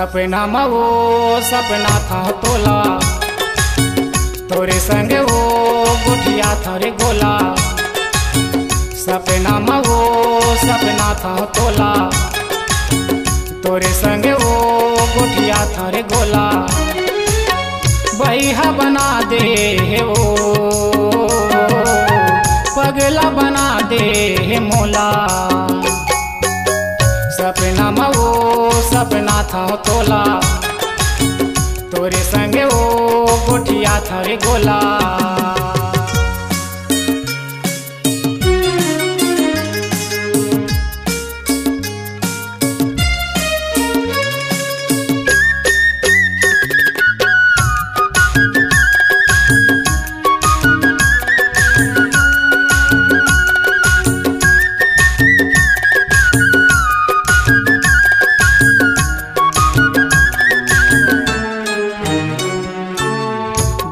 सपना में वो सपना था तोला, तोरे संगे वो गुठिया था रे गोला। सपना में वो सपना था तोला, तोरे संगे वो गुठिया था रे गोला। बैहा बना दे वो पगला बना दे मोला। सपना में वो सपना था तोला, तोरे संगे वो गुठिया था रे गोला।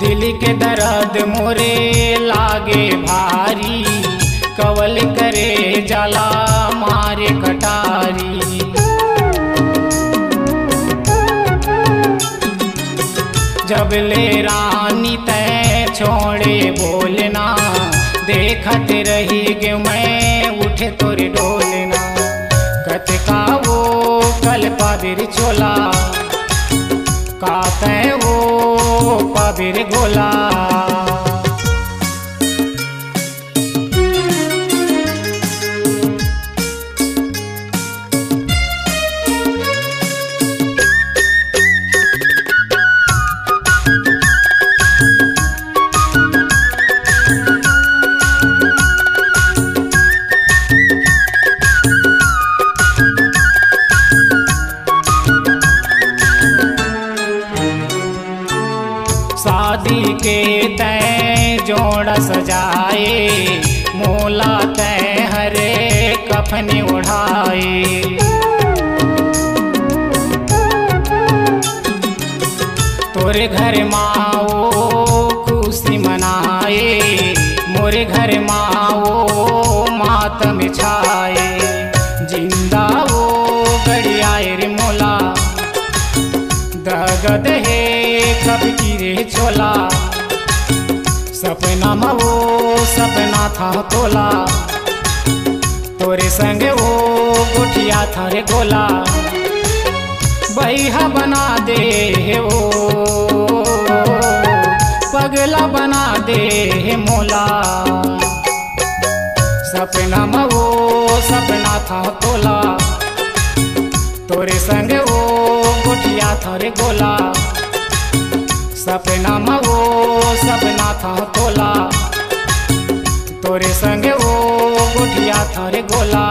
दिल के दर्द मोरे लागे भारी, कवल करे जाला मारे कटारी। जब ले रानी तय छोड़े बोलना, देखत रही गे मैं उठे तोरे डोलना। कत का वो कल पाबिर चोला, काते वो पाबिर गोला। शादी के तय जोड़ा सजाए, मोला तय हरे कफनी उड़ाए। तोरे घर माओ खुशी मनाए, मोरे घर माओ मातम छाए। जिंदा वो गड़ियाए रे मोला, दगद है कब की रे छोला। सपना में वो सपना था तोला, तोरे संगे वो गुठिया था रे गोला। बैहा बना दे वो पगला बना दे मोला। सपना में वो सपना था तोला, तोरे संगे वो गुठिया था रे गोला। सपना में वो सपना था तोला, तोरे संगे वो गुठिया था रे गोला।